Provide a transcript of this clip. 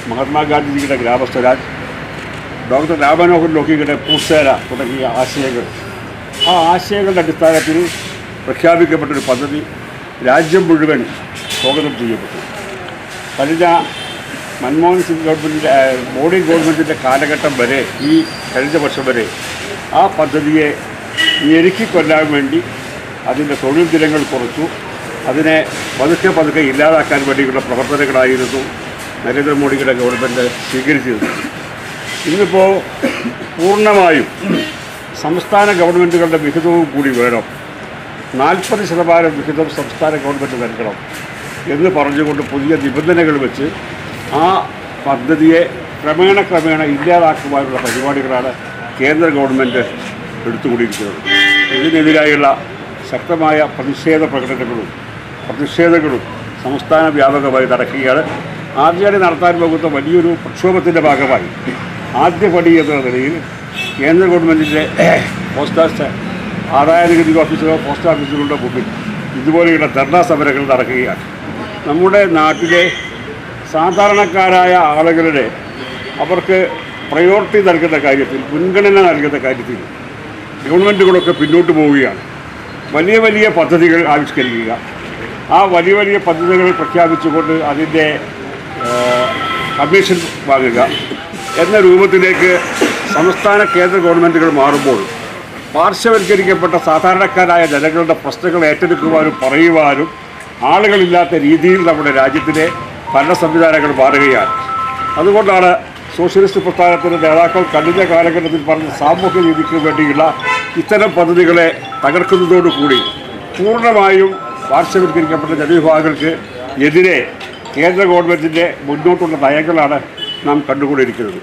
മഹാത്മാഗാന്ധി ജിയുടെ ഗ്രാമസ്വരാജ്, ഡോക്ടർ രാം മനോഹർ ലോഹിയുടെ പൂസേന തുടങ്ങിയ ആശയങ്ങൾ, ആ ആശയങ്ങളുടെ അടിസ്ഥാനത്തിൽ പ്രഖ്യാപിക്കപ്പെട്ടൊരു പദ്ധതി രാജ്യം മുഴുവൻ സ്വാഗതം ചെയ്യപ്പെട്ടു. കഴിഞ്ഞ മൻമോഹൻ സിംഗ് ഗവൺമെൻറ്റിൻ്റെ മോഡി ഗവൺമെൻറ്റിൻ്റെ കാലഘട്ടം വരെ, ഈ കഴിഞ്ഞ വർഷം വരെ ആ പദ്ധതിയെ ഞെരുക്കിക്കൊല്ലാൻ വേണ്ടി അതിൻ്റെ തൊഴിൽ ദിനങ്ങൾ കുറച്ചു. അതിനെ പതുക്കെ ഇല്ലാതാക്കാൻ വേണ്ടിയുള്ള പ്രവർത്തനങ്ങളായിരുന്നു നരേന്ദ്രമോദിയുടെ ഗവൺമെൻറ് സ്വീകരിച്ചിരുന്നു. ഇന്നിപ്പോൾ പൂർണ്ണമായും സംസ്ഥാന ഗവൺമെൻറ്റുകളുടെ വിഹിതവും കൂടി വേണം, 40% വിഹിതം സംസ്ഥാന ഗവൺമെൻറ് നൽകണം എന്ന് പറഞ്ഞുകൊണ്ട് പുതിയ നിബന്ധനകൾ വെച്ച് ആ പദ്ധതിയെ ക്രമേണ ഇല്ലാതാക്കുവാനുള്ള പരിപാടികളാണ് കേന്ദ്ര ഗവൺമെൻറ് എടുത്തുകൊണ്ടിരിക്കുന്നത്. ഇതിനെതിരായുള്ള ശക്തമായ പ്രതിഷേധങ്ങളും സംസ്ഥാന വ്യാപകമായി നടക്കുകയാണ്. ആദ്യമായി നടത്താൻ പോകുന്ന വലിയൊരു പ്രക്ഷോഭത്തിൻ്റെ ഭാഗമായി ആദ്യപടി എന്ന നിലയിൽ കേന്ദ്ര ഗവൺമെൻറ്റിൻ്റെ ആദായ നികുതി ഓഫീസുകളോ പോസ്റ്റ് ഓഫീസുകളുടെ മുമ്പിൽ ഇതുപോലെയുള്ള ധർണാ സമരങ്ങൾ നടക്കുകയാണ്. നമ്മുടെ നാട്ടിലെ സാധാരണക്കാരായ ആളുകളുടെ അവർക്ക് പ്രയോറിറ്റി നൽകുന്ന കാര്യത്തിൽ, മുൻഗണന നൽകുന്ന കാര്യത്തിൽ ഗവൺമെൻറ്റുകളൊക്കെ പിന്നോട്ട് പോവുകയാണ്. വലിയ പദ്ധതികൾ ആവിഷ്കരിക്കുക, ആ വലിയ പദ്ധതികൾ പ്രഖ്യാപിച്ചുകൊണ്ട് അതിൻ്റെ കമ്മീഷൻ വാങ്ങുക എന്ന രൂപത്തിലേക്ക് സംസ്ഥാന കേന്ദ്ര ഗവൺമെൻറ്റുകൾ മാറുമ്പോൾ പാർശ്വവൽക്കരിക്കപ്പെട്ട സാധാരണക്കാരായ ജനങ്ങളുടെ പ്രശ്നങ്ങൾ ഏറ്റെടുക്കുവാനും പറയുവാനും ആളുകളില്ലാത്ത രീതിയിൽ നമ്മുടെ രാജ്യത്തിലെ ഭരണ സംവിധാനങ്ങൾ മാറുകയാണ്. അതുകൊണ്ടാണ് സോഷ്യലിസ്റ്റ് പ്രസ്ഥാനത്തിൻ്റെ നേതാക്കൾ കഴിഞ്ഞ കാലഘട്ടത്തിൽ പറഞ്ഞ സാമൂഹ്യ നീതിക്ക് വേണ്ടിയുള്ള ഇത്തരം പദ്ധതികളെ തകർക്കുന്നതോടുകൂടി പൂർണ്ണമായും പാർശ്വവൽക്കരിക്കപ്പെട്ട ജനവിഭാഗങ്ങൾക്ക് എതിരെ കേന്ദ്ര ഗവൺമെൻറ്റിൻ്റെ മുന്നോട്ടുള്ള നയങ്ങളാണ് നാം കണ്ടുകൊണ്ടിരിക്കുന്നത്.